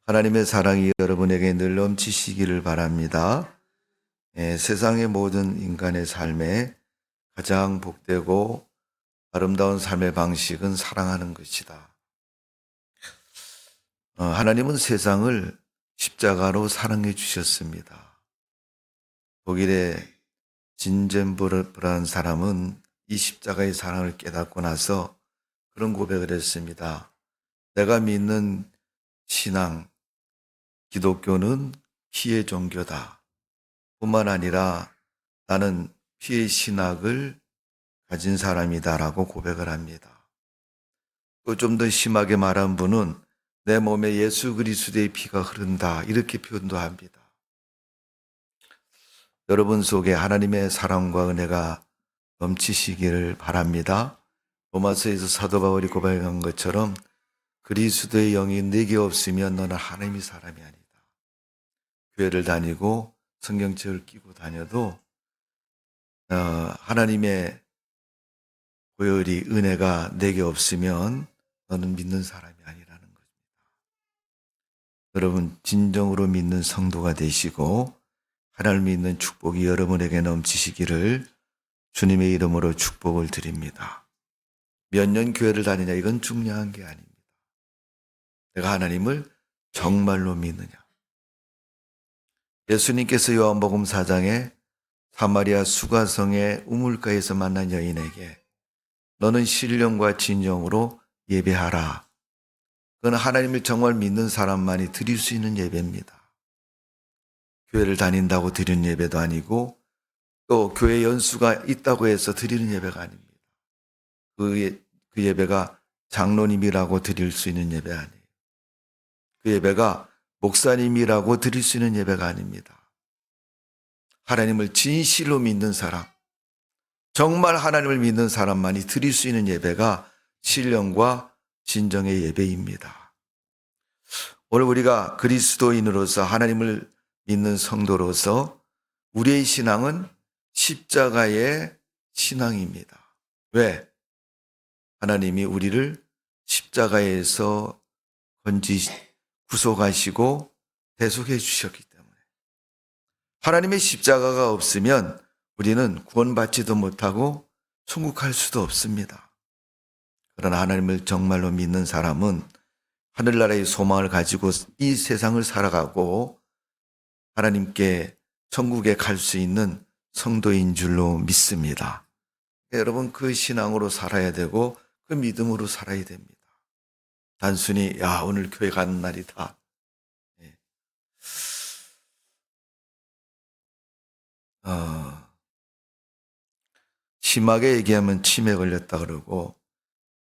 하나님의 사랑이 여러분에게 늘 넘치시기를 바랍니다. 세상의 모든 인간의 삶에 가장 복되고 아름다운 삶의 방식은 사랑하는 것이다. 하나님은 세상을 십자가로 사랑해 주셨습니다. 독일의 진젠브라는 사람은 이 십자가의 사랑을 깨닫고 나서 그런 고백을 했습니다. 내가 믿는 신앙, 기독교는 피의 종교다. 뿐만 아니라 나는 피의 신학을 가진 사람이다라고 고백을 합니다. 또 좀 더 심하게 말한 분은 내 몸에 예수 그리스도의 피가 흐른다 이렇게 표현도 합니다. 여러분 속에 하나님의 사랑과 은혜가 넘치시기를 바랍니다. 로마서에서 사도 바울이 고백한 것처럼 그리스도의 영이 내게 없으면 너는 하나님의 사람이 아니다. 교회를 다니고 성경책을 끼고 다녀도 하나님의 보혈이 은혜가 내게 없으면 너는 믿는 사람이 아니라는 것입니다. 여러분 진정으로 믿는 성도가 되시고 하나님 믿는 축복이 여러분에게 넘치시기를 주님의 이름으로 축복을 드립니다. 몇 년 교회를 다니냐 이건 중요한 게 아닙니다. 내가 하나님을 정말로 믿느냐. 예수님께서 요한복음 4장에 사마리아 수가성의 우물가에서 만난 여인에게 너는 신령과 진정으로 예배하라. 그건 하나님을 정말 믿는 사람만이 드릴 수 있는 예배입니다. 교회를 다닌다고 드리는 예배도 아니고 또 교회 연수가 있다고 해서 드리는 예배가 아닙니다. 그 예배가 장로님이라고 드릴 수 있는 예배 아니에요. 그 예배가 목사님이라고 드릴 수 있는 예배가 아닙니다. 하나님을 진실로 믿는 사람, 정말 하나님을 믿는 사람만이 드릴 수 있는 예배가 신령과 진정의 예배입니다. 오늘 우리가 그리스도인으로서 하나님을 믿는 성도로서 우리의 신앙은 십자가의 신앙입니다. 왜? 하나님이 우리를 십자가에서 구속하시고 대속해 주셨기 때문에 하나님의 십자가가 없으면 우리는 구원받지도 못하고 천국 갈 수도 없습니다. 그러나 하나님을 정말로 믿는 사람은 하늘나라의 소망을 가지고 이 세상을 살아가고 하나님께 천국에 갈 수 있는 성도인 줄로 믿습니다. 여러분 그 신앙으로 살아야 되고 그 믿음으로 살아야 됩니다. 단순히 오늘 교회 가는 날이다. 심하게 얘기하면 치매 걸렸다 그러고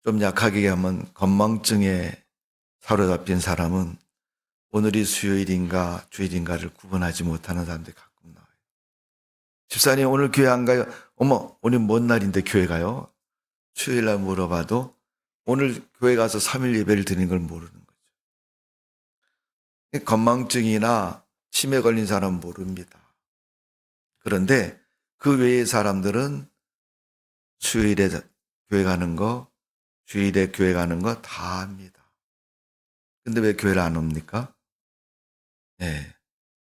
좀 약하게 얘기하면 건망증에 사로잡힌 사람은 오늘이 수요일인가 주일인가를 구분하지 못하는 사람들이 가끔 나와요. 집사님 오늘 교회 안 가요? 어머 오늘 뭔 날인데 교회 가요? 수요일날 물어봐도 오늘 교회 가서 3일 예배를 드리는 걸 모르는 거죠. 건망증이나 치매 걸린 사람은 모릅니다. 그런데 그 외의 사람들은 수요일에 교회 가는 거, 주일에 교회 가는 거 다 합니다. 근데 왜 교회를 안 옵니까?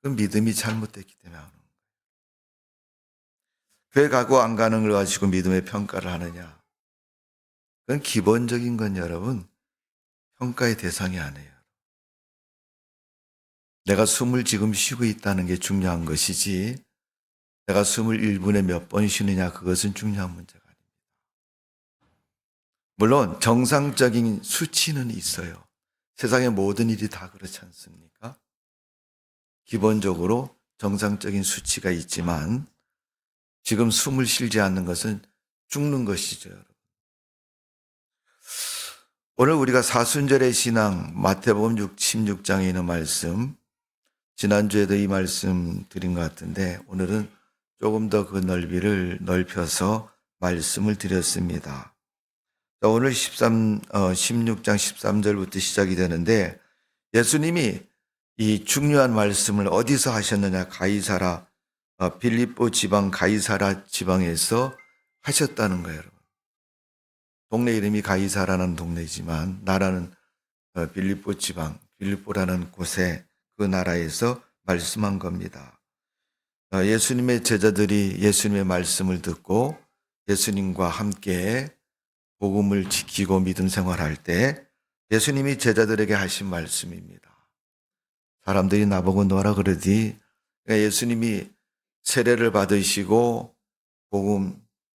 그 믿음이 잘못됐기 때문에 안 오는 거예요. 교회 가고 안 가는 걸 가지고 믿음의 평가를 하느냐? 그건 기본적인 건 여러분, 평가의 대상이 아니에요. 내가 숨을 지금 쉬고 있다는 게 중요한 것이지, 내가 숨을 1분에 몇 번 쉬느냐, 그것은 중요한 문제가 아닙니다. 물론, 정상적인 수치는 있어요. 세상의 모든 일이 다 그렇지 않습니까? 기본적으로 정상적인 수치가 있지만, 지금 숨을 쉬지 않는 것은 죽는 것이죠, 여러분. 오늘 우리가 사순절의 신앙, 마태복음 16장에 있는 말씀, 지난주에도 이 말씀 드린 것 같은데 오늘은 조금 더 그 넓이를 넓혀서 말씀을 드렸습니다. 오늘 16장 13절부터 시작이 되는데 예수님이 이 중요한 말씀을 어디서 하셨느냐? 가이사라, 빌립보 지방 가이사라 지방에서 하셨다는 거예요, 여러분. 동네 이름이 가이사라는 동네지만 나라는 빌립보 지방, 빌립보라는 곳에 그 나라에서 말씀한 겁니다. 예수님의 제자들이 예수님의 말씀을 듣고 예수님과 함께 복음을 지키고 믿음 생활할 때 예수님이 제자들에게 하신 말씀입니다. 사람들이 나보고 너라 그러지. 예수님이 세례를 받으시고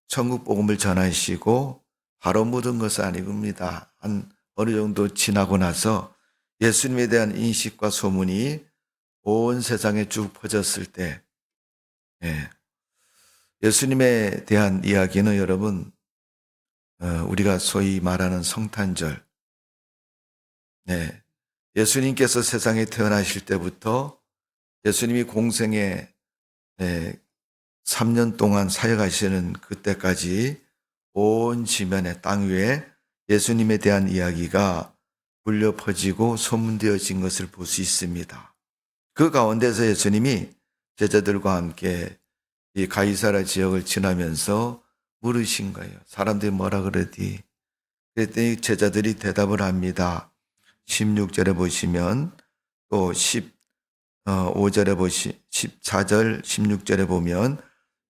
천국 복음을 전하시고 바로 묻은 것은 아닙니다. 한 어느 정도 지나고 나서 예수님에 대한 인식과 소문이 온 세상에 쭉 퍼졌을 때, 예수님에 대한 이야기는 여러분, 우리가 소위 말하는 성탄절, 예수님께서 세상에 태어나실 때부터 예수님이 공생에 3년 동안 사역하시는 그때까지 온 지면의 땅 위에 예수님에 대한 이야기가 울려 퍼지고 소문되어진 것을 볼 수 있습니다. 그 가운데서 예수님이 제자들과 함께 이 가이사라 지역을 지나면서 물으신 거예요. 사람들이 뭐라 그러디? 그랬더니 제자들이 대답을 합니다. 16절에 보시면 또 15절에 14절 16절에 보면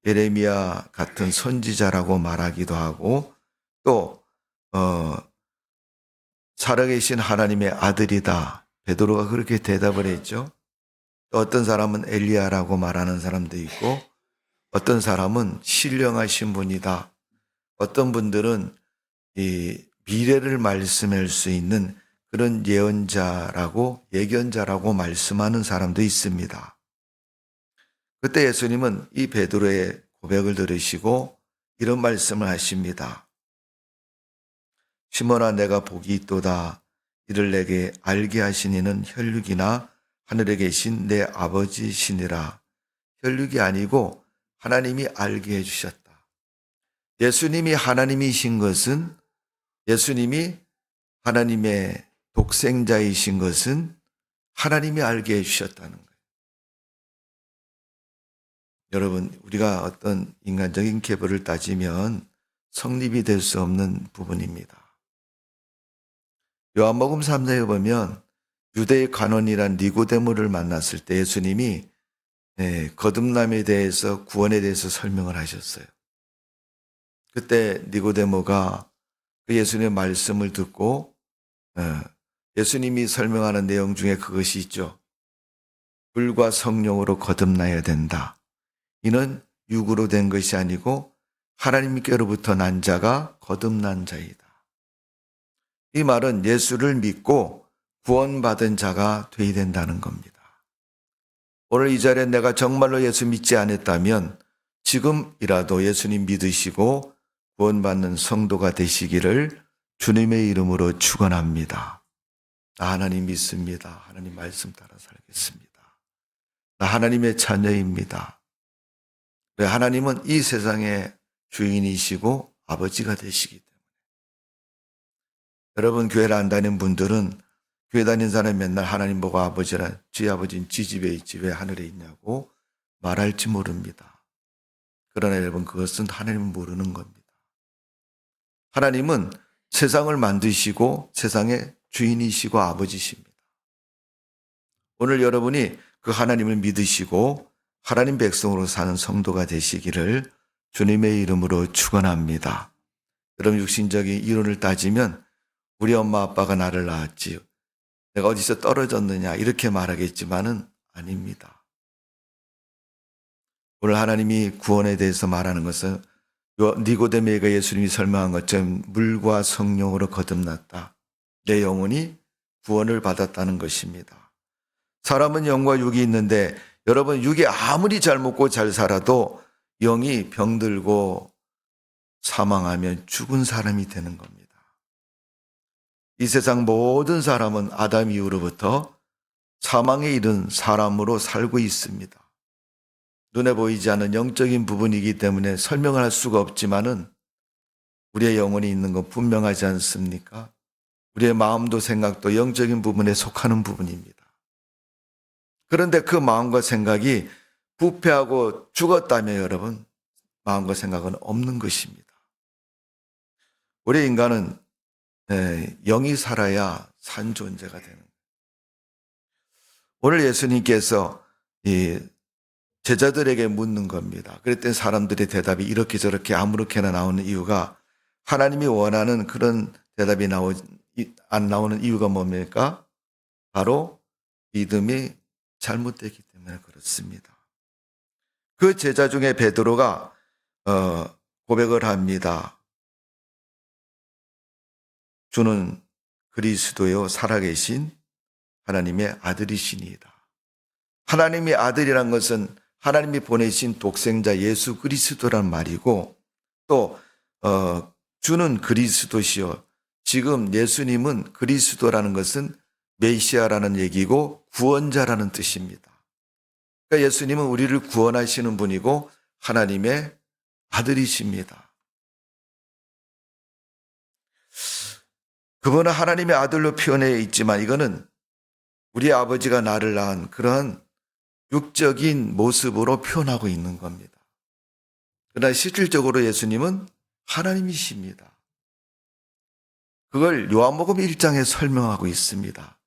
예레미야 같은 선지자라고 말하기도 하고 또 살아계신 하나님의 아들이다. 베드로가 그렇게 대답을 했죠. 또 어떤 사람은 엘리야라고 말하는 사람도 있고 어떤 사람은 신령하신 분이다. 어떤 분들은 이 미래를 말씀할 수 있는 그런 예견자라고 말씀하는 사람도 있습니다. 그때 예수님은 이 베드로의 고백을 들으시고 이런 말씀을 하십니다. 시몬아 내가 복이 있도다. 이를 내게 알게 하신 이는 혈육이나 하늘에 계신 내 아버지시니라. 혈육이 아니고 하나님이 알게 해주셨다. 예수님이 하나님이신 것은 예수님이 하나님의 독생자이신 것은 하나님이 알게 해주셨다는 거예요. 여러분, 우리가 어떤 인간적인 계보를 따지면 성립이 될 수 없는 부분입니다. 요한복음 3장에 보면 유대의 관원이란 니고데모를 만났을 때 예수님이 거듭남에 대해서 구원에 대해서 설명을 하셨어요. 그때 니고데모가 그 예수님의 말씀을 듣고 예수님이 설명하는 내용 중에 그것이 있죠. 불과 성령으로 거듭나야 된다. 이는 육으로 된 것이 아니고 하나님께로부터 난 자가 거듭난 자이다. 이 말은 예수를 믿고 구원받은 자가 되어야 된다는 겁니다. 오늘 이 자리에 내가 정말로 예수 믿지 않았다면 지금이라도 예수님 믿으시고 구원받는 성도가 되시기를 주님의 이름으로 축원합니다. 나 하나님 믿습니다. 하나님 말씀 따라 살겠습니다. 나 하나님의 자녀입니다. 왜? 하나님은 이 세상의 주인이시고 아버지가 되시기 때문에. 여러분 교회를 안 다니는 분들은 교회 다니는 사람이 맨날 하나님 보고 아버지라 지 아버지는 지 집에 있지 왜 하늘에 있냐고 말할지 모릅니다. 그러나 여러분 그것은 하나님은 모르는 겁니다. 하나님은 세상을 만드시고 세상의 주인이시고 아버지십니다. 오늘 여러분이 그 하나님을 믿으시고 하나님 백성으로 사는 성도가 되시기를 주님의 이름으로 축원합니다. 여러분 육신적인 이론을 따지면 우리 엄마 아빠가 나를 낳았지 내가 어디서 떨어졌느냐 이렇게 말하겠지만은 아닙니다. 오늘 하나님이 구원에 대해서 말하는 것은 니고데모에게 예수님이 설명한 것처럼 물과 성령으로 거듭났다. 내 영혼이 구원을 받았다는 것입니다. 사람은 영과 육이 있는데 여러분 육이 아무리 잘 먹고 잘 살아도 영이 병들고 사망하면 죽은 사람이 되는 겁니다. 이 세상 모든 사람은 아담 이후로부터 사망에 이른 사람으로 살고 있습니다. 눈에 보이지 않는 영적인 부분이기 때문에 설명을 할 수가 없지만은 우리의 영혼이 있는 건 분명하지 않습니까? 우리의 마음도 생각도 영적인 부분에 속하는 부분입니다. 그런데 그 마음과 생각이 부패하고 죽었다면 여러분 마음과 생각은 없는 것입니다. 우리 인간은 영이 살아야 산 존재가 되는 거예요. 오늘 예수님께서 이 제자들에게 묻는 겁니다. 그랬더니 사람들의 대답이 이렇게 저렇게 아무렇게나 나오는 이유가 하나님이 원하는 그런 대답이 안 나오는 이유가 뭡니까? 바로 믿음이 잘못되기 때문에 그렇습니다. 그 제자 중에 베드로가 고백을 합니다. 주는 그리스도요 살아계신 하나님의 아들이시니이다. 하나님의 아들이란 것은 하나님이 보내신 독생자 예수 그리스도란 말이고 또 주는 그리스도시요. 지금 예수님은 그리스도라는 것은 메시아라는 얘기고 구원자라는 뜻입니다. 그러니까 예수님은 우리를 구원하시는 분이고 하나님의 아들이십니다. 그분은 하나님의 아들로 표현해 있지만 이거는 우리 아버지가 나를 낳은 그러한 육적인 모습으로 표현하고 있는 겁니다. 그러나 실질적으로 예수님은 하나님이십니다. 그걸 요한복음 1장에 설명하고 있습니다.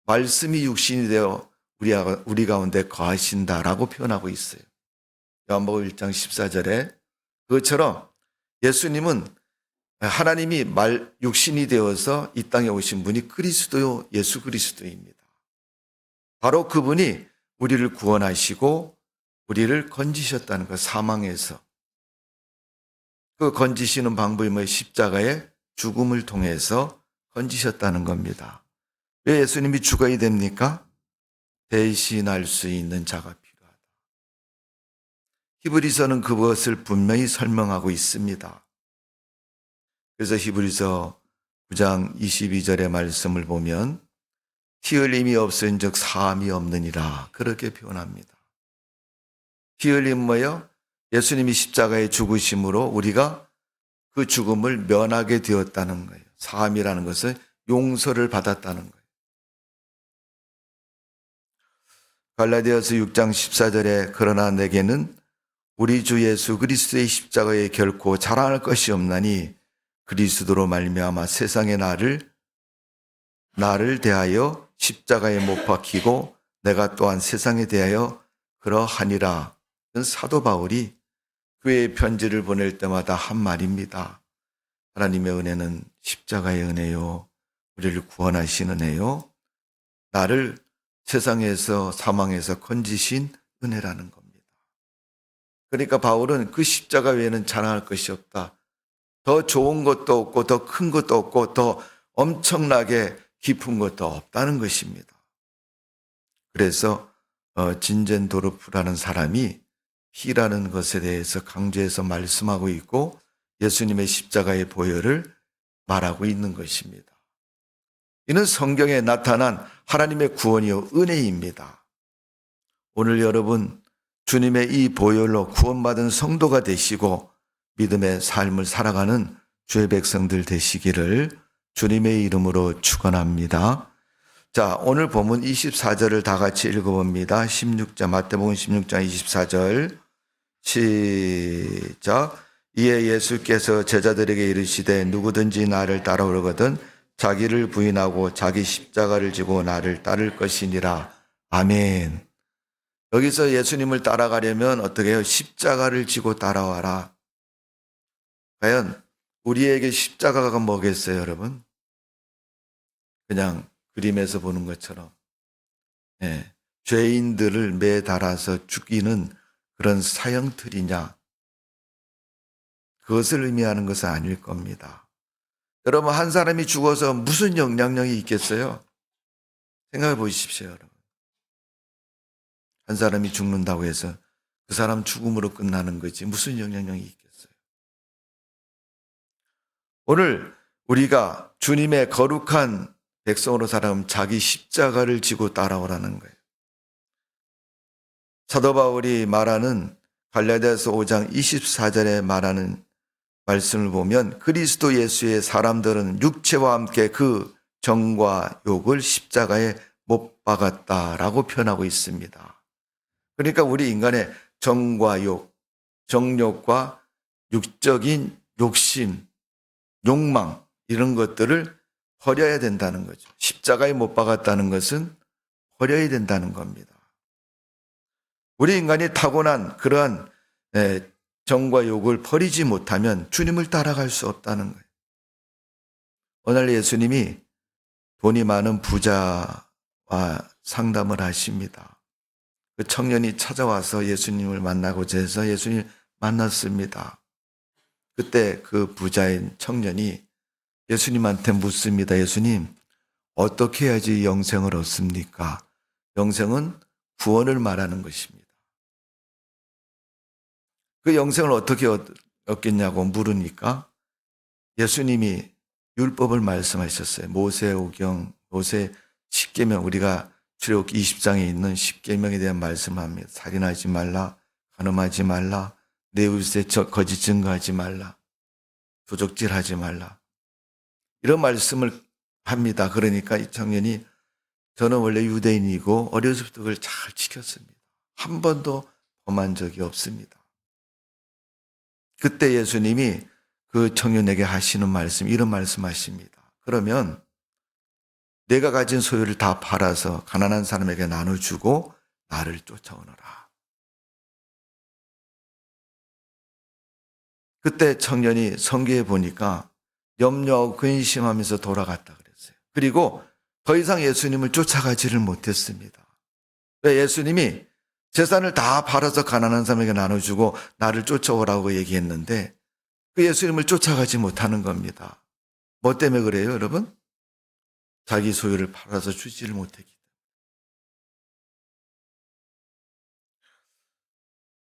말씀이 육신이 되어 우리 가운데 거하신다라고 표현하고 있어요. 요한복음 1장 14절에 그것처럼 예수님은 하나님이 육신이 되어서 이 땅에 오신 분이 그리스도요 예수 그리스도입니다. 바로 그분이 우리를 구원하시고 우리를 건지셨다는 것, 사망에서. 그 건지시는 방법이 뭐예요? 십자가의 죽음을 통해서 건지셨다는 겁니다. 왜 예수님이 죽어야 됩니까? 대신할 수 있는 자가 필요하다. 히브리서는 그것을 분명히 설명하고 있습니다. 그래서 히브리서 9장 22절의 말씀을 보면 피 흘림이 없은즉 사함이 없느니라 그렇게 표현합니다. 피 흘림 뭐예요? 예수님이 십자가에 죽으심으로 우리가 그 죽음을 면하게 되었다는 거예요. 사함이라는 것은 용서를 받았다는 거예요. 갈라디아서 6장 14절에 그러나 내게는 우리 주 예수 그리스도의 십자가에 결코 자랑할 것이 없나니 그리스도로 말미암아 세상의 나를 대하여 십자가에 못 박히고 내가 또한 세상에 대하여 그러하니라. 사도 바울이 교회의 편지를 보낼 때마다 한 말입니다. 하나님의 은혜는 십자가의 은혜요. 우리를 구원하신 은혜요. 나를 세상에서 사망에서 건지신 은혜라는 겁니다. 그러니까 바울은 그 십자가 외에는 자랑할 것이 없다. 더 좋은 것도 없고 더 큰 것도 없고 더 엄청나게 깊은 것도 없다는 것입니다. 그래서 진젠도르프라는 사람이 피라는 것에 대해서 강조해서 말씀하고 있고 예수님의 십자가의 보혈을 말하고 있는 것입니다. 이는 성경에 나타난 하나님의 구원이요 은혜입니다. 오늘 여러분 주님의 이 보혈로 구원받은 성도가 되시고 믿음의 삶을 살아가는 주의 백성들 되시기를 주님의 이름으로 축원합니다. 자, 오늘 본문 24절을 다 같이 읽어봅니다. 16장 마태복음 16장 24절 시작. 이에 예수께서 제자들에게 이르시되 누구든지 나를 따라오려거든 자기를 부인하고 자기 십자가를 지고 나를 따를 것이니라. 아멘. 여기서 예수님을 따라가려면 어떻게 해요? 십자가를 지고 따라와라. 과연 우리에게 십자가가 뭐겠어요, 여러분? 그냥 그림에서 보는 것처럼 죄인들을 매달아서 죽이는 그런 사형틀이냐? 그것을 의미하는 것은 아닐 겁니다. 여러분 한 사람이 죽어서 무슨 영향력이 있겠어요? 생각해 보십시오, 여러분. 한 사람이 죽는다고 해서 그 사람 죽음으로 끝나는 거지 무슨 영향력이 있겠어요? 오늘 우리가 주님의 거룩한 백성으로 살아가면 자기 십자가를 지고 따라오라는 거예요. 사도 바울이 말하는 갈라디아서 5장 24절에 말하는 말씀을 보면 그리스도 예수의 사람들은 육체와 함께 그 정과 욕을 십자가에 못 박았다라고 표현하고 있습니다. 그러니까 우리 인간의 정과 욕, 정욕과 육적인 욕심, 욕망 이런 것들을 버려야 된다는 거죠. 십자가에 못 박았다는 것은 버려야 된다는 겁니다. 우리 인간이 타고난 그러한 정과 욕을 버리지 못하면 주님을 따라갈 수 없다는 거예요. 오늘 예수님이 돈이 많은 부자와 상담을 하십니다. 그 청년이 찾아와서 예수님을 만나고자 해서 예수님을 만났습니다. 그때 그 부자인 청년이 예수님한테 묻습니다. 예수님, 어떻게 해야지 영생을 얻습니까? 영생은 구원을 말하는 것입니다. 그 영생을 어떻게 얻겠냐고 물으니까 예수님이 율법을 말씀하셨어요. 모세오경, 모세 10계명, 우리가 출애굽기 20장에 있는 10계명에 대한 말씀을 합니다. 살인하지 말라, 간음하지 말라, 내 이웃에 거짓 증거하지 말라, 도적질하지 말라. 이런 말씀을 합니다. 그러니까 이 청년이 저는 원래 유대인이고 어려서부터 그걸 잘 지켰습니다. 한 번도 범한 적이 없습니다. 그때 예수님이 그 청년에게 하시는 말씀, 이런 말씀 하십니다. 그러면 내가 가진 소유를 다 팔아서 가난한 사람에게 나눠주고 나를 쫓아오너라. 그때 청년이 성경에 보니까 염려하고 근심하면서 돌아갔다 그랬어요. 그리고 더 이상 예수님을 쫓아가지를 못했습니다. 왜? 예수님이 재산을 다 팔아서 가난한 사람에게 나눠주고 나를 쫓아오라고 얘기했는데 그 예수님을 쫓아가지 못하는 겁니다. 뭐 때문에 그래요, 여러분? 자기 소유를 팔아서 주지를 못했기 때문에.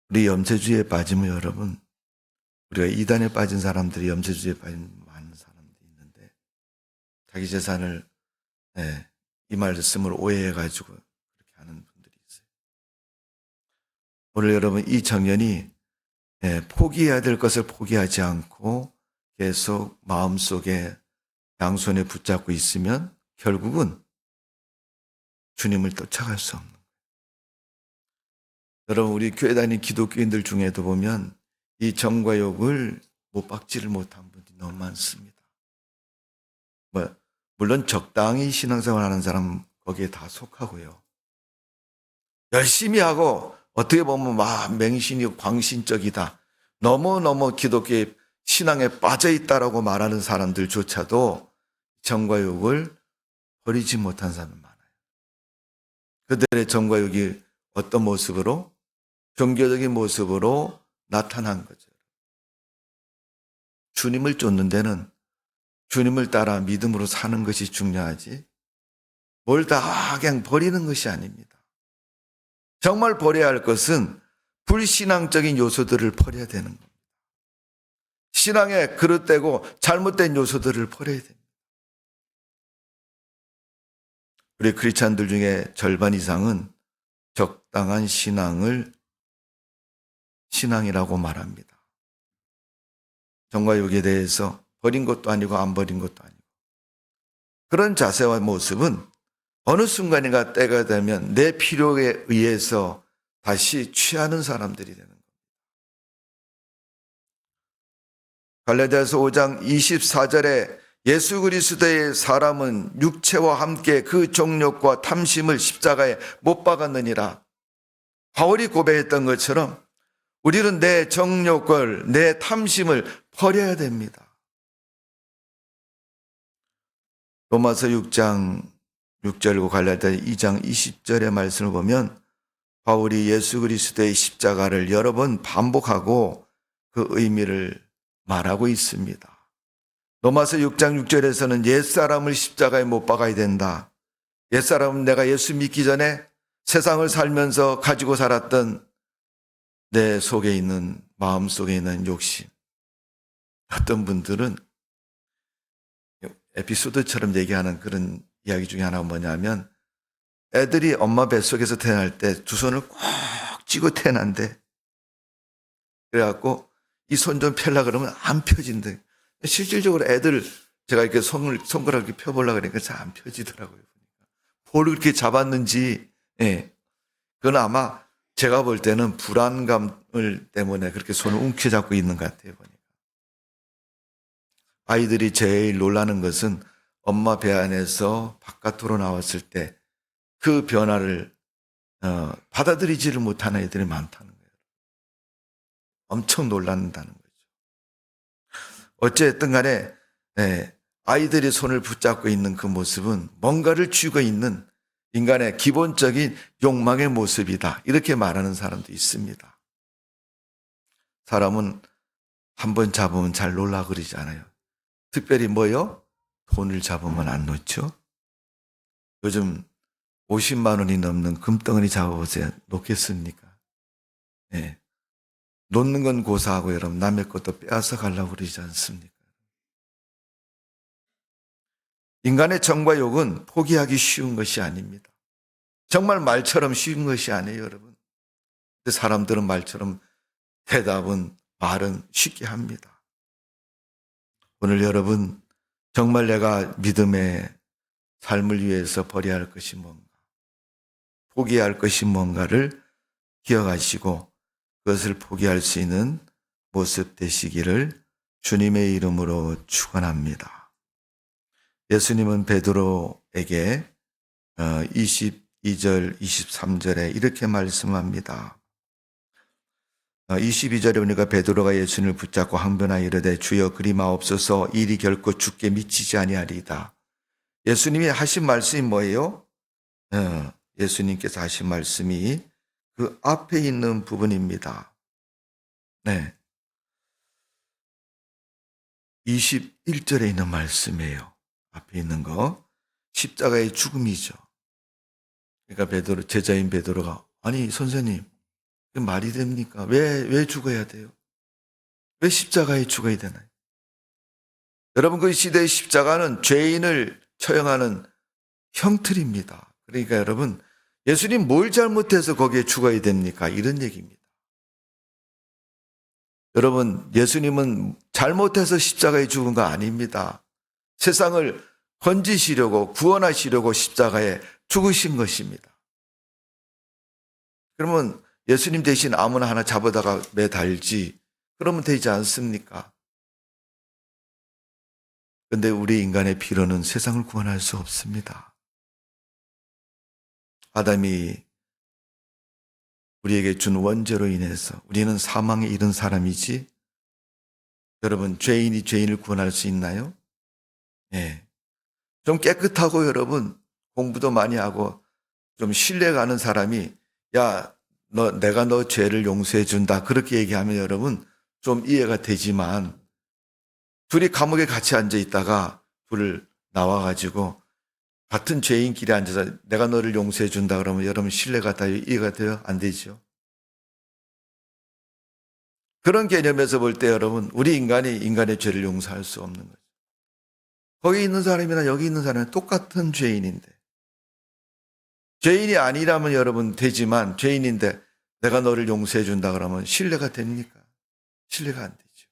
우리 염세주의에 빠지면 여러분, 우리가 이단에 빠진 사람들이 염세주의에 빠진 많은 사람들이 있는데 자기 재산을 이 말씀을 오해해가지고 그렇게 하는 분들이 있어요. 오늘 여러분 이 청년이 포기해야 될 것을 포기하지 않고 계속 마음속에 양손에 붙잡고 있으면 결국은 주님을 쫓아갈 수 없는 거예요. 여러분 우리 교회 다니는 기독교인들 중에도 보면 이 정과 욕을 못 박지를 못한 분들이 너무 많습니다. 물론 적당히 신앙생활하는 사람은 거기에 다 속하고요. 열심히 하고 어떻게 보면 막 맹신이고 광신적이다. 너무너무 기독교의 신앙에 빠져있다라고 말하는 사람들조차도 정과 욕을 버리지 못한 사람이 많아요. 그들의 정과 욕이 어떤 모습으로? 종교적인 모습으로 나타난 거죠. 주님을 쫓는 데는 주님을 따라 믿음으로 사는 것이 중요하지 뭘 다 그냥 버리는 것이 아닙니다. 정말 버려야 할 것은 불신앙적인 요소들을 버려야 되는 겁니다. 신앙에 그릇되고 잘못된 요소들을 버려야 됩니다. 우리 크리스찬들 중에 절반 이상은 적당한 신앙이라고 말합니다. 정과 욕에 대해서 버린 것도 아니고 안 버린 것도 아니고 그런 자세와 모습은 어느 순간인가 때가 되면 내 필요에 의해서 다시 취하는 사람들이 되는 겁니다. 갈라디아서 5장 24절에 예수 그리스도의 사람은 육체와 함께 그 정욕과 탐심을 십자가에 못 박았느니라. 바울이 고백했던 것처럼 우리는 내 정욕을, 내 탐심을 버려야 됩니다. 로마서 6장 6절과 갈라디아 2장 20절의 말씀을 보면 바울이 예수 그리스도의 십자가를 여러 번 반복하고 그 의미를 말하고 있습니다. 로마서 6장 6절에서는 옛사람을 십자가에 못 박아야 된다. 옛사람은 내가 예수 믿기 전에 세상을 살면서 가지고 살았던 내 속에 있는 마음 속에 있는 욕심. 어떤 분들은 에피소드처럼 얘기하는 그런 이야기 중에 하나가 뭐냐면 애들이 엄마 뱃속에서 태어날 때 두 손을 꼭 쥐고 태어난대. 그래갖고 이 손 좀 펴려 그러면 안 펴진대. 실질적으로 애들 제가 이렇게 손가락 이렇게 펴보려고 그러니까 잘 안 펴지더라고요. 뭘 그렇게 잡았는지, 그건 아마 제가 볼 때는 불안감을 때문에 그렇게 손을 움켜잡고 있는 것 같아요, 보니까. 아이들이 제일 놀라는 것은 엄마 배 안에서 바깥으로 나왔을 때 그 변화를 받아들이지를 못하는 애들이 많다는 거예요. 엄청 놀란다는 거죠. 어쨌든 간에 아이들이 손을 붙잡고 있는 그 모습은 뭔가를 쥐고 있는 인간의 기본적인 욕망의 모습이다. 이렇게 말하는 사람도 있습니다. 사람은 한 번 잡으면 잘 놀라 그러지 않아요. 특별히 뭐요? 돈을 잡으면 안 놓죠. 요즘 50만 원이 넘는 금덩어리 잡아보세요. 놓겠습니까? 네. 놓는 건 고사하고 여러분 남의 것도 빼앗아 가려고 그러지 않습니까? 인간의 정과 욕은 포기하기 쉬운 것이 아닙니다. 정말 말처럼 쉬운 것이 아니에요, 여러분. 근데 사람들은 말처럼 말은 쉽게 합니다. 오늘 여러분, 정말 내가 믿음의 삶을 위해서 버려야 할 것이 뭔가, 포기해야 할 것이 뭔가를 기억하시고 그것을 포기할 수 있는 모습 되시기를 주님의 이름으로 축원합니다. 예수님은 베드로에게 22절, 23절에 이렇게 말씀합니다. 22절에 보니까 베드로가 예수님을 붙잡고 항변하여 이르되 주여 그리 마옵소서 일이 결코 죽게 미치지 아니하리이다. 예수님이 하신 말씀이 뭐예요? 예수님께서 하신 말씀이 그 앞에 있는 부분입니다. 네. 21절에 있는 말씀이에요. 앞에 있는 거. 십자가의 죽음이죠. 그러니까 제자인 베드로가 아니 선생님 말이 됩니까? 왜 죽어야 돼요? 왜 십자가에 죽어야 되나요? 여러분 그 시대의 십자가는 죄인을 처형하는 형틀입니다. 그러니까 여러분 예수님 뭘 잘못해서 거기에 죽어야 됩니까? 이런 얘기입니다. 여러분 예수님은 잘못해서 십자가에 죽은 거 아닙니다. 세상을 건지시려고 구원하시려고 십자가에 죽으신 것입니다. 그러면 예수님 대신 아무나 하나 잡아다가 매달지 그러면 되지 않습니까? 그런데 우리 인간의 피로는 세상을 구원할 수 없습니다. 아담이 우리에게 준 원죄로 인해서 우리는 사망에 이른 사람이지 여러분 죄인이 죄인을 구원할 수 있나요? 네. 좀 깨끗하고 여러분 공부도 많이 하고 좀 신뢰 가는 사람이 내가 너 죄를 용서해 준다 그렇게 얘기하면 여러분 좀 이해가 되지만 둘이 감옥에 같이 앉아 있다가 둘을 나와가지고 같은 죄인끼리 앉아서 내가 너를 용서해 준다 그러면 여러분 신뢰가 다 이해가 돼요? 안 되죠? 그런 개념에서 볼 때 여러분 우리 인간이 인간의 죄를 용서할 수 없는 거죠. 거기 있는 사람이나 여기 있는 사람은 똑같은 죄인인데 죄인이 아니라면 여러분 되지만 죄인인데 내가 너를 용서해 준다 그러면 신뢰가 됩니까? 신뢰가 안 되죠.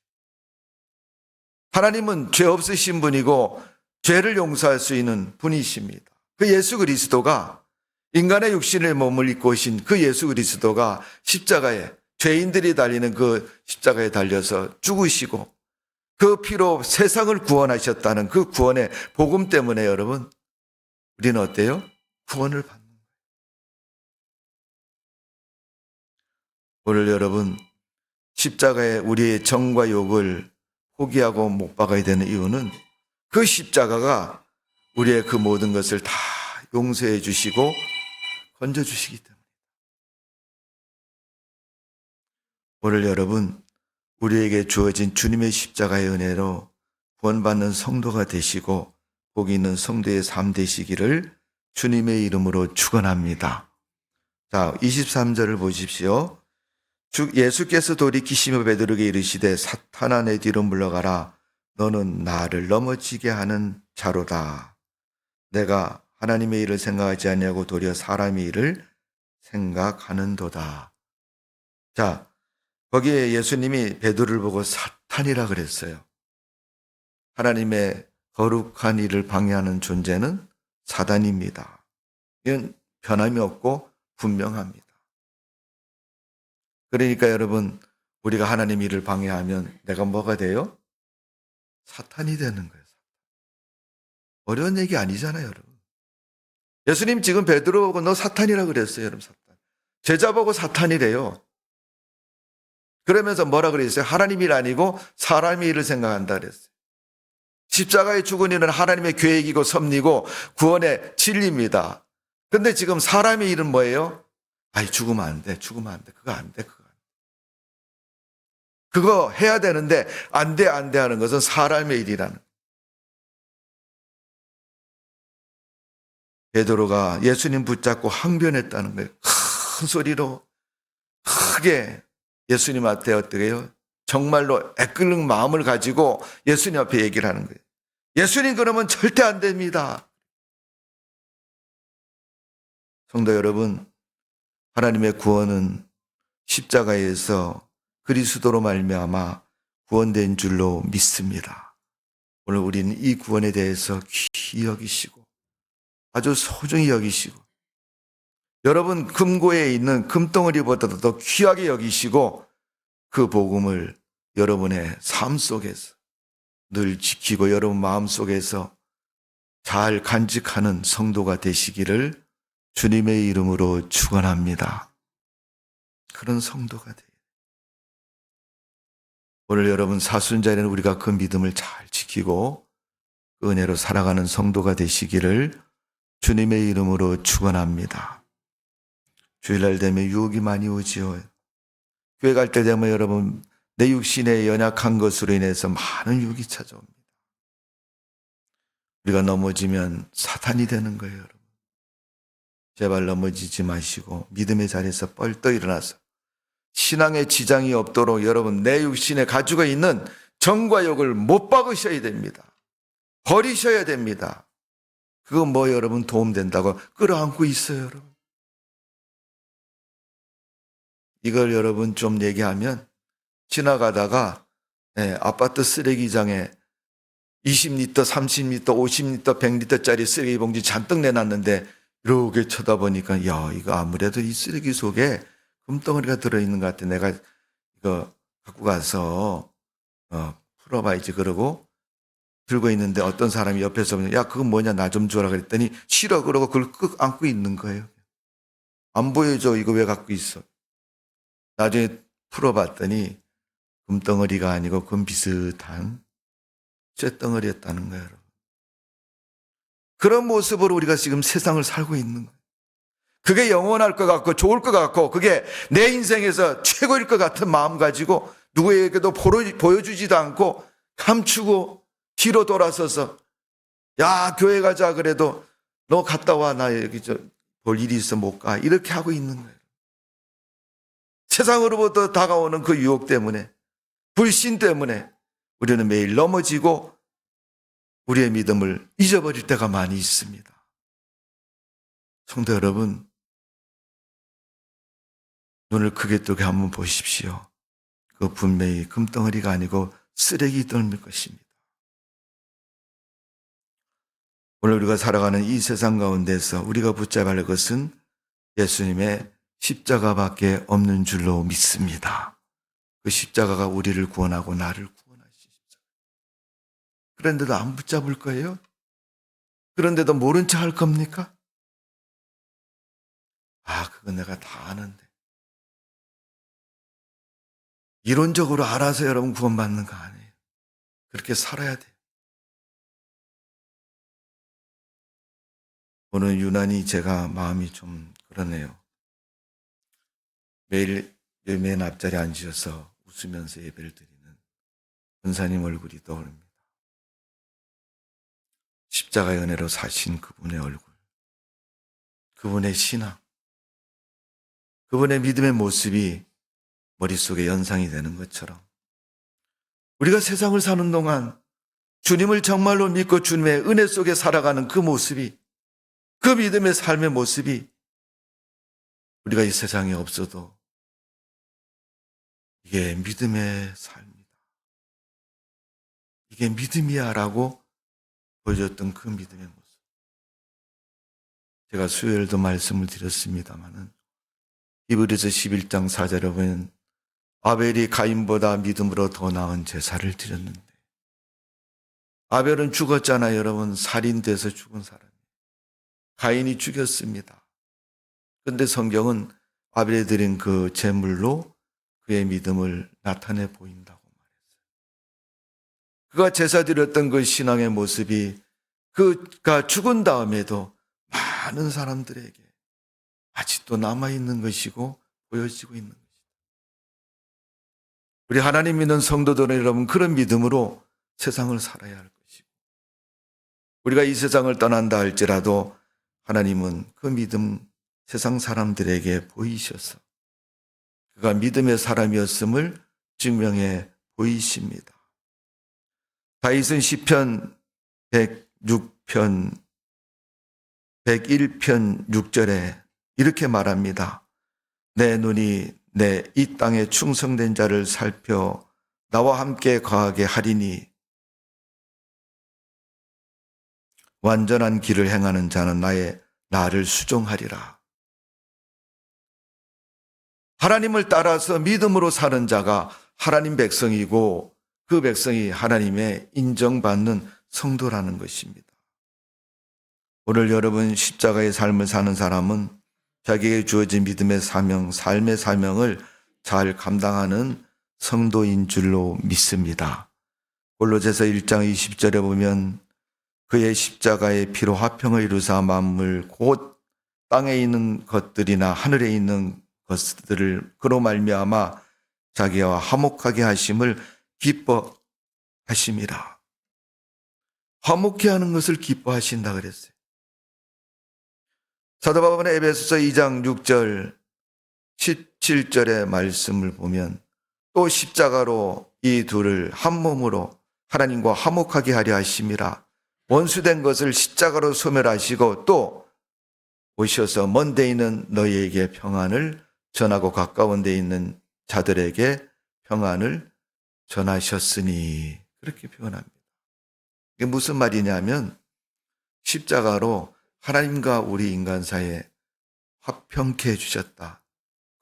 하나님은 죄 없으신 분이고 죄를 용서할 수 있는 분이십니다. 그 예수 그리스도가 인간의 육신의 몸을 입고 오신 그 예수 그리스도가 십자가에 죄인들이 달리는 그 십자가에 달려서 죽으시고 그 피로 세상을 구원하셨다는 그 구원의 복음 때문에 여러분 우리는 어때요? 구원을 받는 거예요. 오늘 여러분 십자가에 우리의 정과 욕을 포기하고 못 박아야 되는 이유는 그 십자가가 우리의 그 모든 것을 다 용서해 주시고 건져 주시기 때문에 오늘 여러분 우리에게 주어진 주님의 십자가의 은혜로 구원받는 성도가 되시고 복이 있는 성도의 삶 되시기를 주님의 이름으로 축원합니다. 자, 23절을 보십시오. 예수께서 돌이키시며 베드로에게 이르시되 사탄아 내 뒤로 물러가라. 너는 나를 넘어지게 하는 자로다. 내가 하나님의 일을 생각하지 아니하고 도리어 사람의 일을 생각하는도다. 자, 거기에 예수님이 베드로를 보고 사탄이라 그랬어요. 하나님의 거룩한 일을 방해하는 존재는 사단입니다. 이건 변함이 없고 분명합니다. 그러니까 여러분 우리가 하나님 일을 방해하면 내가 뭐가 돼요? 사탄이 되는 거예요. 어려운 얘기 아니잖아요, 여러분. 예수님 지금 베드로 보고 너 사탄이라 그랬어요. 여러분, 사탄. 제자 보고 사탄이래요. 그러면서 뭐라 그랬어요? 하나님 일 아니고 사람의 일을 생각한다 그랬어요. 십자가에 죽은 일은 하나님의 계획이고 섭리고 구원의 진리입니다. 근데 지금 사람의 일은 뭐예요? 아이, 죽으면 안 돼. 죽으면 안 돼. 그거 안 돼. 그거 해야 되는데 안 돼, 안 돼 하는 것은 사람의 일이라는. 베드로가 예수님 붙잡고 항변했다는 거예요. 큰 소리로 크게 예수님한테 어떻게 해요? 정말로 애끓는 마음을 가지고 예수님 앞에 얘기를 하는 거예요. 예수님 그러면 절대 안 됩니다. 성도 여러분, 하나님의 구원은 십자가에서 그리스도로 말미암아 구원된 줄로 믿습니다. 오늘 우리는 이 구원에 대해서 귀히 여기시고 아주 소중히 여기시고 여러분 금고에 있는 금덩어리보다도 더 귀하게 여기시고 그 복음을 여러분의 삶 속에서 늘 지키고 여러분 마음 속에서 잘 간직하는 성도가 되시기를 주님의 이름으로 축원합니다. 그런 성도가 돼요. 오늘 여러분 사순절에는 우리가 그 믿음을 잘 지키고 그 은혜로 살아가는 성도가 되시기를 주님의 이름으로 축원합니다. 주일날 되면 유혹이 많이 오지요. 교회 갈 때 되면 여러분 내 육신의 연약한 것으로 인해서 많은 유혹이 찾아옵니다. 우리가 넘어지면 사탄이 되는 거예요, 여러분. 제발 넘어지지 마시고 믿음의 자리에서 뻘떡 일어나서 신앙에 지장이 없도록 여러분 내 육신에 가지고 있는 정과 욕을 못 박으셔야 됩니다. 버리셔야 됩니다. 그거 뭐 여러분 도움된다고 끌어안고 있어요, 여러분. 이걸 여러분 좀 얘기하면 지나가다가 아파트 쓰레기장에 20리터, 30리터, 50리터, 100리터짜리 쓰레기 봉지 잔뜩 내놨는데 이렇게 쳐다보니까 야, 이거 아무래도 이 쓰레기 속에 금덩어리가 들어있는 것 같아. 내가 이거 갖고 가서 풀어봐야지. 그러고 들고 있는데 어떤 사람이 옆에서 야, 그건 뭐냐, 나 좀 줘라 그랬더니 싫어 그러고 그걸 끄 안고 있는 거예요. 안 보여줘. 이거 왜 갖고 있어? 나중에 풀어봤더니 금덩어리가 아니고 금 비슷한 쇳덩어리였다는 거예요, 여러분. 그런 모습으로 우리가 지금 세상을 살고 있는 거예요. 그게 영원할 것 같고 좋을 것 같고 그게 내 인생에서 최고일 것 같은 마음 가지고 누구에게도 보여주지도 않고 감추고 뒤로 돌아서서 야, 교회 가자 그래도 너 갔다 와, 나 여기 볼 일이 있어 못 가, 이렇게 하고 있는 거예요. 세상으로부터 다가오는 그 유혹 때문에, 불신 때문에 우리는 매일 넘어지고 우리의 믿음을 잊어버릴 때가 많이 있습니다. 성도 여러분, 눈을 크게 뜨게 한번 보십시오. 그 분명히 금덩어리가 아니고 쓰레기 덩어리일 것입니다. 오늘 우리가 살아가는 이 세상 가운데서 우리가 붙잡아야 할 것은 예수님의 십자가밖에 없는 줄로 믿습니다. 그 십자가가 우리를 구원하고 나를 구원하신 십자가. 그런데도 안 붙잡을 거예요? 그런데도 모른 척 할 겁니까? 아, 그건 내가 다 아는데. 이론적으로 알아서 여러분 구원받는 거 아니에요. 그렇게 살아야 돼요. 오늘 유난히 제가 마음이 좀 그러네요. 매일 맨 앞자리에 앉으셔서 웃으면서 예배를 드리는 권사님 얼굴이 떠오릅니다. 십자가의 은혜로 사신 그분의 얼굴, 그분의 신앙, 그분의 믿음의 모습이 머릿속에 연상이 되는 것처럼 우리가 세상을 사는 동안 주님을 정말로 믿고 주님의 은혜 속에 살아가는 그 모습이, 그 믿음의 삶의 모습이 우리가 이 세상에 없어도 이게 믿음의 삶이다, 이게 믿음이야 라고 보여줬던 그 믿음의 모습. 제가 수요일도 말씀을 드렸습니다마는 히브리서 11장 4절에 보면 아벨이 가인보다 믿음으로 더 나은 제사를 드렸는데, 아벨은 죽었잖아요, 여러분. 살인돼서 죽은 사람이에요. 가인이 죽였습니다. 그런데 성경은 아벨이 드린 그 제물로 그의 믿음을 나타내 보인다고 말했어요. 그가 제사 드렸던 그 신앙의 모습이 그가 죽은 다음에도 많은 사람들에게 아직도 남아있는 것이고 보여지고 있는 것입니다. 우리 하나님 믿는 성도들은 여러분 그런 믿음으로 세상을 살아야 할 것이고, 우리가 이 세상을 떠난다 할지라도 하나님은 그 믿음 세상 사람들에게 보이셔서 그가 믿음의 사람이었음을 증명해 보이십니다. 다윗은 시편 106편 101편 6절에 이렇게 말합니다. 내 눈이 내 이 땅에 충성된 자를 살펴 나와 함께 거하게 하리니 완전한 길을 행하는 자는 나를 수종하리라. 하나님을 따라서 믿음으로 사는 자가 하나님 백성이고 그 백성이 하나님의 인정받는 성도라는 것입니다. 오늘 여러분 십자가의 삶을 사는 사람은 자기에게 주어진 믿음의 사명, 삶의 사명을 잘 감당하는 성도인 줄로 믿습니다. 골로새서 1장 20절에 보면 그의 십자가의 피로 화평을 이루사 만물 곧 땅에 있는 것들이나 하늘에 있는 것들을 그로 말미암아 자기와 화목하게 하심을 기뻐하심이라. 화목해 하는 것을 기뻐하신다 그랬어요. 사도 바울은 에베소서 2장 6절 17절의 말씀을 보면 또 십자가로 이 둘을 한 몸으로 하나님과 화목하게 하려 하심이라. 원수된 것을 십자가로 소멸하시고 또 오셔서 먼 데 있는 너희에게 평안을 전하고 가까운 데 있는 자들에게 평안을 전하셨으니, 그렇게 표현합니다. 이게 무슨 말이냐면 십자가로 하나님과 우리 인간 사이에 화평케 해주셨다.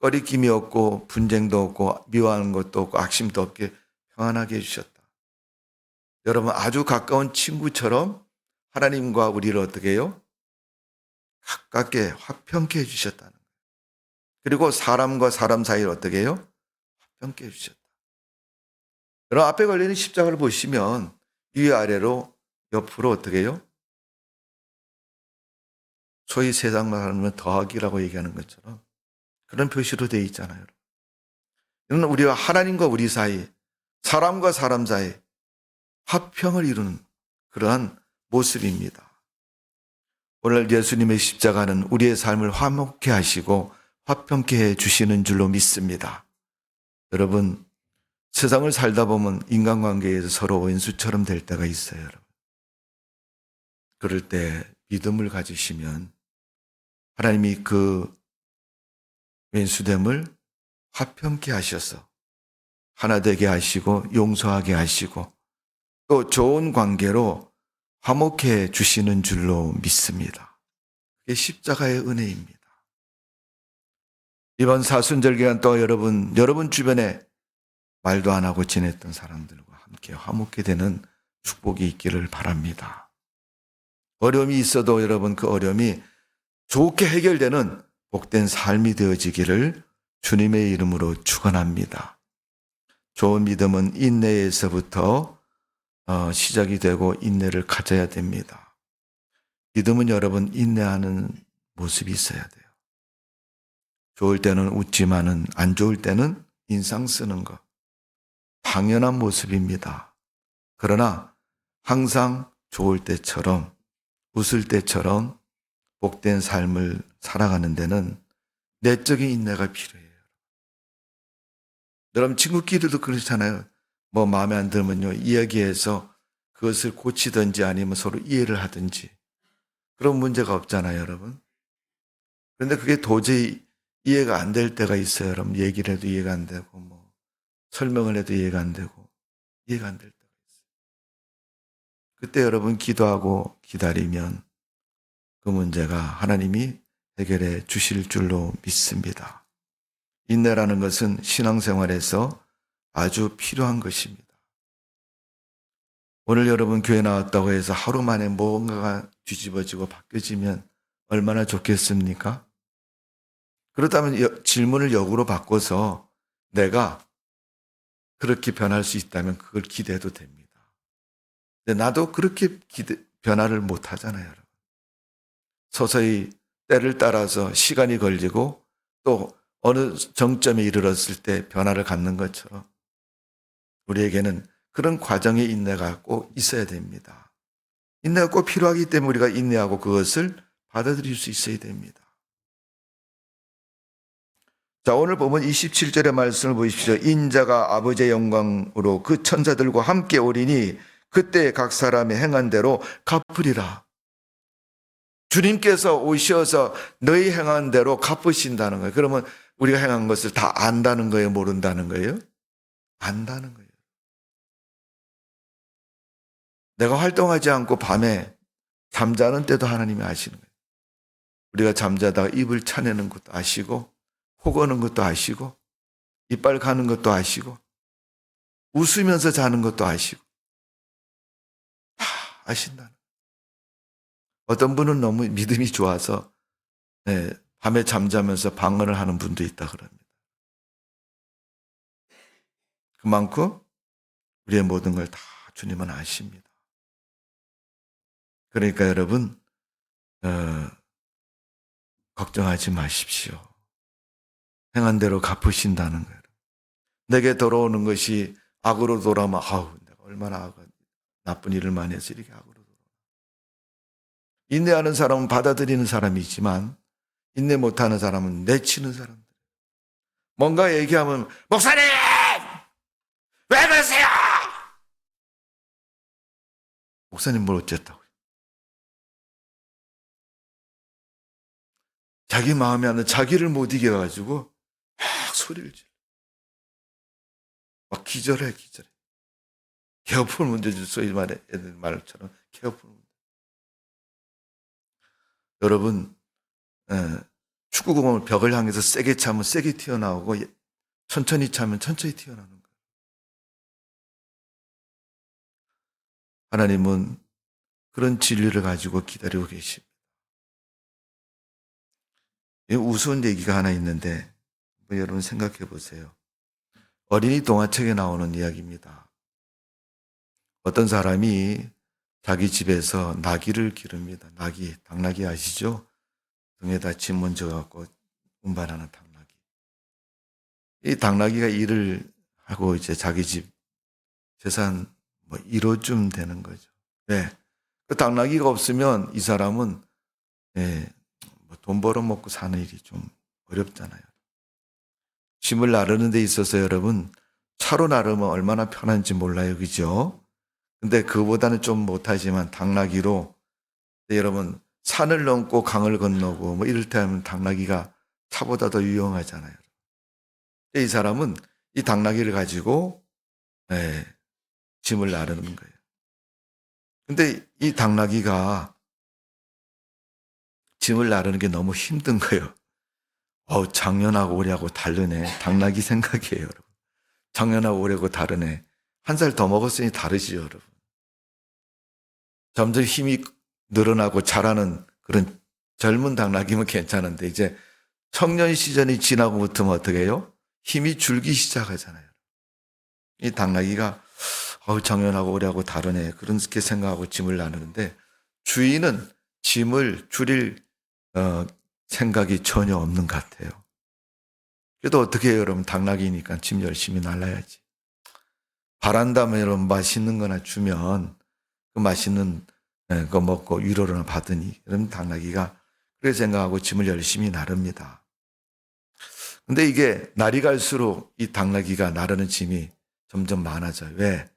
꺼리낌이 없고 분쟁도 없고 미워하는 것도 없고 악심도 없게 평안하게 해주셨다. 여러분 아주 가까운 친구처럼 하나님과 우리를 어떻게 해요? 가깝게 화평케 해주셨다는 거예요. 그리고 사람과 사람 사이를 어떻게 해요? 화평케 해주셨다. 여러분 앞에 걸리는 십자가를 보시면 위아래로 옆으로 어떻게 해요? 소위 세상 말하면 더하기라고 얘기하는 것처럼 그런 표시로 되어 있잖아요. 이는 우리와 하나님과 우리 사이, 사람과 사람 사이 화평을 이루는 그러한 모습입니다. 오늘 예수님의 십자가는 우리의 삶을 화목케 하시고 화평케 해 주시는 줄로 믿습니다. 여러분, 세상을 살다 보면 인간관계에서 서로 원수처럼 될 때가 있어요. 여러분. 그럴 때 믿음을 가지시면 하나님이 그 왼수됨을 화평케 하셔서 하나 되게 하시고 용서하게 하시고 또 좋은 관계로 화목해 주시는 줄로 믿습니다. 그게 십자가의 은혜입니다. 이번 사순절 기간 또 여러분 주변에 말도 안 하고 지냈던 사람들과 함께 화목해 되는 축복이 있기를 바랍니다. 어려움이 있어도 여러분 그 어려움이 좋게 해결되는 복된 삶이 되어지기를 주님의 이름으로 축원합니다. 좋은 믿음은 인내에서부터 시작이 되고 인내를 가져야 됩니다. 믿음은 여러분 인내하는 모습이 있어야 돼요. 좋을 때는 웃지만은 안 좋을 때는 인상 쓰는 것. 당연한 모습입니다. 그러나 항상 좋을 때처럼 웃을 때처럼 복된 삶을 살아가는 데는 내적인 인내가 필요해요. 여러분 친구끼리도 그렇잖아요. 뭐 마음에 안 들면요 이야기해서 그것을 고치든지 아니면 서로 이해를 하든지 그런 문제가 없잖아요, 여러분. 그런데 그게 도저히 이해가 안 될 때가 있어요, 여러분. 얘기를 해도 이해가 안 되고 뭐 설명을 해도 이해가 안 되고 이해가 안 될 때가 있어요. 그때 여러분 기도하고 기다리면 그 문제가 하나님이 해결해 주실 줄로 믿습니다. 인내라는 것은 신앙생활에서 아주 필요한 것입니다. 오늘 여러분 교회 나왔다고 해서 하루 만에 뭔가가 뒤집어지고 바뀌어지면 얼마나 좋겠습니까? 그렇다면 질문을 역으로 바꿔서 내가 그렇게 변할 수 있다면 그걸 기대해도 됩니다. 근데 나도 그렇게 변화를 못 하잖아요, 여러분. 서서히 때를 따라서 시간이 걸리고 또 어느 정점에 이르렀을 때 변화를 갖는 것처럼 우리에게는 그런 과정의 인내가 꼭 있어야 됩니다. 인내가 꼭 필요하기 때문에 우리가 인내하고 그것을 받아들일 수 있어야 됩니다. 자, 오늘 보면 27절의 말씀을 보십시오. 인자가 아버지의 영광으로 그 천사들과 함께 오리니 그때 각 사람의 행한 대로 갚으리라. 주님께서 오셔서 너희 행한 대로 갚으신다는 거예요. 그러면 우리가 행한 것을 다 안다는 거예요? 모른다는 거예요? 안다는 거예요. 내가 활동하지 않고 밤에 잠자는 때도 하나님이 아시는 거예요. 우리가 잠자다가 입을 차내는 것도 아시고 코 고는 것도 아시고 이빨 가는 것도 아시고 웃으면서 자는 것도 아시고 다 아신다는 거예요. 어떤 분은 너무 믿음이 좋아서 밤에 잠자면서 방언을 하는 분도 있다 그럽니다. 그만큼 우리의 모든 걸 다 주님은 아십니다. 그러니까 여러분 걱정하지 마십시오. 행한 대로 갚으신다는 거예요. 내게 돌아오는 것이 악으로 돌아오면 아우 내가 얼마나 나쁜 일을 많이 해서 이렇게 악으로 돌아오나. 인내하는 사람은 받아들이는 사람이지만 인내 못하는 사람은 내치는 사람들. 뭔가 얘기하면 목사님 왜 그러세요? 목사님 뭘 어쨌다고요? 자기 마음에 하는 자기를 못 이겨가지고 막 소리를 질러. 막 기절해. 개업을 문제줄 소위 말해 애들 말처럼 개업을 문제. 여러분 축구공을 벽을 향해서 세게 차면 세게 튀어나오고 천천히 차면 천천히 튀어나오는 거예요. 하나님은 그런 진리를 가지고 기다리고 계십니다. 우스운 얘기가 하나 있는데 여러분 생각해 보세요. 어린이 동화책에 나오는 이야기입니다. 어떤 사람이 자기 집에서 나귀를 기릅니다. 당나귀 아시죠? 등에다 짐 얹어갖고 운반하는 당나귀. 이 당나귀가 일을 하고 이제 자기 집 재산 1호쯤 되는 거죠. 네. 그 당나귀가 없으면 이 사람은 돈 벌어먹고 사는 일이 좀 어렵잖아요. 짐을 나르는 데 있어서 여러분 차로 나르면 얼마나 편한지 몰라요. 그죠? 근데 그보다는 좀 못하지만 당나귀로 여러분 산을 넘고 강을 건너고 이럴 때 하면 당나귀가 차보다 더 유용하잖아요. 이 사람은 이 당나귀를 가지고 짐을 나르는 거예요. 근데 이 당나귀가 짐을 나르는 게 너무 힘든 거예요. 작년하고 올해하고 다르네. 당나귀 생각이에요, 여러분. 작년하고 올해하고 다르네. 한 살 더 먹었으니 다르지요, 여러분. 점점 힘이 늘어나고 자라는 그런 젊은 당나귀면 괜찮은데 이제 청년 시절이 지나고 붙으면 어떻게 해요? 힘이 줄기 시작하잖아요. 이 당나귀가 작년하고 올해하고 다르네. 그렇게 생각하고 짐을 나누는데 주인은 짐을 줄일 생각이 전혀 없는 것 같아요. 그래도 어떻게 해요, 여러분? 당나귀니까 짐 열심히 날라야지. 바란다면 여러분 맛있는 거나 주면 그 맛있는 거 먹고 위로를 받으니 그럼 당나귀가 그렇게 생각하고 짐을 열심히 나릅니다. 근데 이게 날이 갈수록 이 당나귀가 나르는 짐이 점점 많아져요. 왜?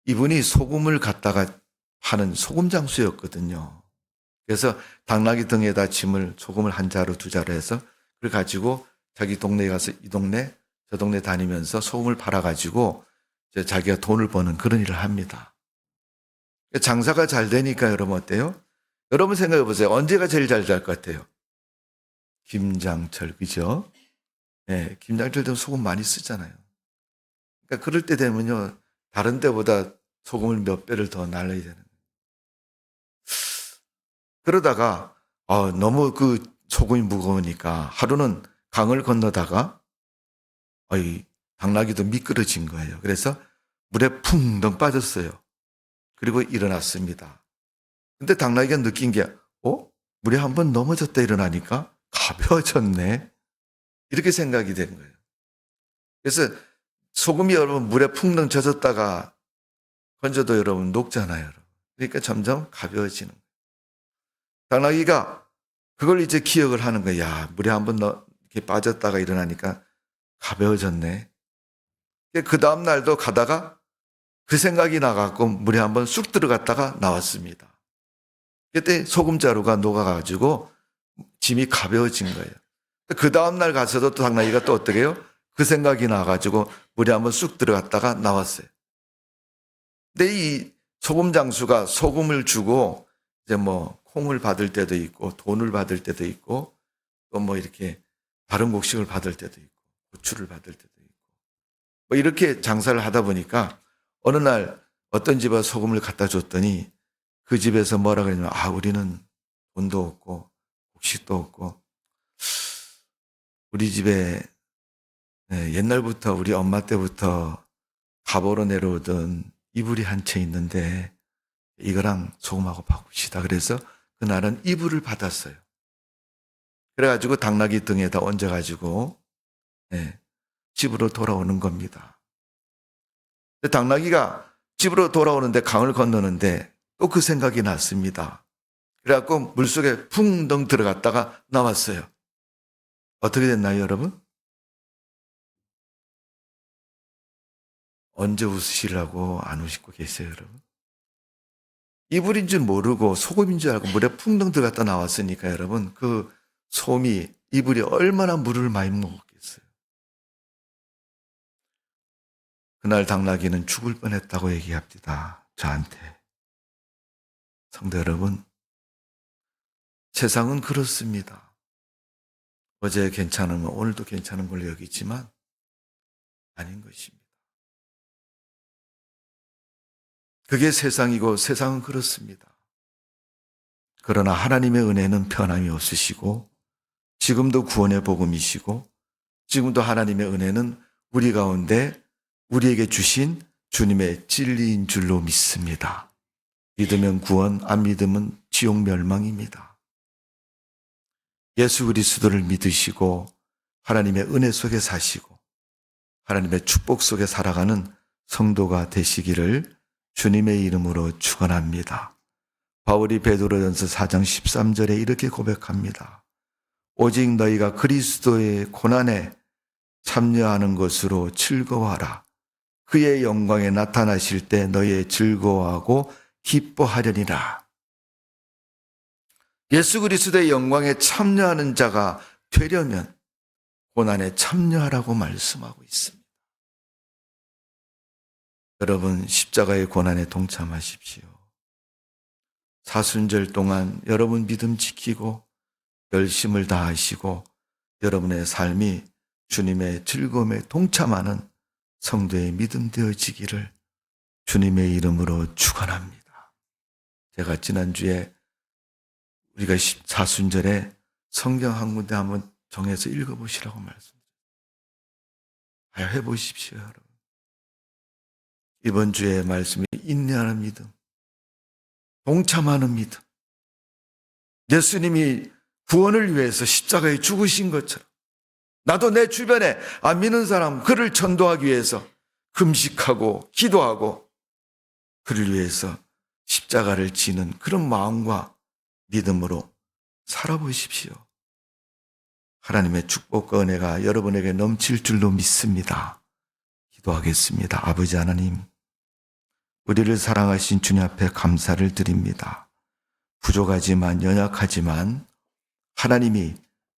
이분이 소금을 갖다가 파는 소금 장수였거든요. 그래서 당나귀 등에다 짐을 소금을 한 자루 두 자루 해서 그걸 가지고 자기 동네에 가서 이 동네 저 동네 다니면서 소금을 팔아가지고 자기가 돈을 버는 그런 일을 합니다. 장사가 잘 되니까 여러분 어때요? 여러분 생각해 보세요. 언제가 제일 잘 될 것 같아요? 김장철, 그죠? 네, 김장철 되면 소금 많이 쓰잖아요. 그러니까 그럴 때 되면요, 다른 때보다 소금을 몇 배를 더 날려야 되는 거예요. 그러다가 너무 그 소금이 무거우니까 하루는 강을 건너다가 당나귀도 미끄러진 거예요. 그래서 물에 풍덩 빠졌어요. 그리고 일어났습니다. 근데 당나귀가 느낀 게 물에 한번 넘어졌다 일어나니까 가벼워졌네. 이렇게 생각이 된 거예요. 그래서 소금이 여러분 물에 풍덩 젖었다가 건져도 여러분 녹잖아요. 여러분. 그러니까 점점 가벼워지는 거예요. 당나귀가 그걸 이제 기억을 하는 거예요. 야, 물에 한번 이렇게 빠졌다가 일어나니까 가벼워졌네. 그 다음 날도 가다가 그 생각이 나갖고 물에 한번 쑥 들어갔다가 나왔습니다. 그때 소금자루가 녹아가지고 짐이 가벼워진 거예요. 그 다음날 가서도 또 당나귀가 또 어떻게 해요? 그 생각이 나가지고 물에 한번 쑥 들어갔다가 나왔어요. 근데 이 소금 장수가 소금을 주고 이제 뭐 콩을 받을 때도 있고 돈을 받을 때도 있고 또 뭐 이렇게 다른 곡식을 받을 때도 있고 고추를 받을 때도 있고 뭐 이렇게 장사를 하다 보니까 어느 날 어떤 집에 소금을 갖다 줬더니 그 집에서 뭐라 그러냐면 우리는 돈도 없고 곡식도 없고 우리 집에 옛날부터 우리 엄마 때부터 갑오로 내려오던 이불이 한 채 있는데 이거랑 소금하고 바꿉시다. 그래서 그날은 이불을 받았어요. 그래가지고 당나귀 등에다 얹어가지고 집으로 돌아오는 겁니다. 당나귀가 집으로 돌아오는데 강을 건너는데 또 그 생각이 났습니다. 그래갖고 물속에 풍덩 들어갔다가 나왔어요. 어떻게 됐나요, 여러분? 언제 웃으시려고 안 웃고 계세요, 여러분? 이불인 줄 모르고 소금인 줄 알고 물에 풍덩 들어갔다 나왔으니까 여러분, 그 솜이, 이불이 얼마나 물을 많이 먹었겠어요. 그날 당나귀는 죽을 뻔했다고 얘기합니다. 저한테. 성도 여러분, 세상은 그렇습니다. 어제 괜찮으면 오늘도 괜찮은 걸로 여기지만 아닌 것입니다. 그게 세상이고 세상은 그렇습니다. 그러나 하나님의 은혜는 변함이 없으시고 지금도 구원의 복음이시고 지금도 하나님의 은혜는 우리 가운데 우리에게 주신 주님의 진리인 줄로 믿습니다. 믿으면 구원, 안 믿으면 지옥 멸망입니다. 예수 그리스도를 믿으시고 하나님의 은혜 속에 사시고 하나님의 축복 속에 살아가는 성도가 되시기를 주님의 이름으로 축원합니다. 바울이 베드로전서 4장 13절에 이렇게 고백합니다. 오직 너희가 그리스도의 고난에 참여하는 것으로 즐거워하라. 그의 영광에 나타나실 때 너희의 즐거워하고 기뻐하려니라. 예수 그리스도의 영광에 참여하는 자가 되려면 고난에 참여하라고 말씀하고 있습니다. 여러분, 십자가의 고난에 동참하십시오. 사순절 동안 여러분 믿음 지키고 열심을 다하시고 여러분의 삶이 주님의 즐거움에 동참하는 성도의 믿음 되어지기를 주님의 이름으로 축원합니다. 제가 지난주에 우리가 사순절에 성경 한 군데 한번 정해서 읽어보시라고 말씀드렸어요. 해보십시오, 여러분. 이번 주에 말씀이 인내하는 믿음, 동참하는 믿음. 예수님이 구원을 위해서 십자가에 죽으신 것처럼 나도 내 주변에 안 믿는 사람 그를 전도하기 위해서 금식하고 기도하고 그를 위해서 십자가를 지는 그런 마음과 믿음으로 살아보십시오. 하나님의 축복과 은혜가 여러분에게 넘칠 줄로 믿습니다. 기도하겠습니다. 아버지 하나님, 우리를 사랑하신 주님 앞에 감사를 드립니다. 부족하지만 연약하지만 하나님이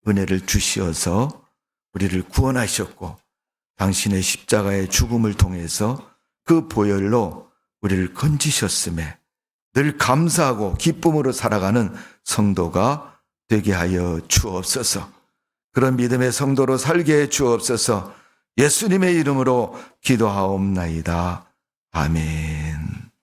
은혜를 주시어서 우리를 구원하셨고 당신의 십자가의 죽음을 통해서 그 보혈로 우리를 건지셨음에 늘 감사하고 기쁨으로 살아가는 성도가 되게 하여 주옵소서. 그런 믿음의 성도로 살게 해 주옵소서. 예수님의 이름으로 기도하옵나이다. 아멘.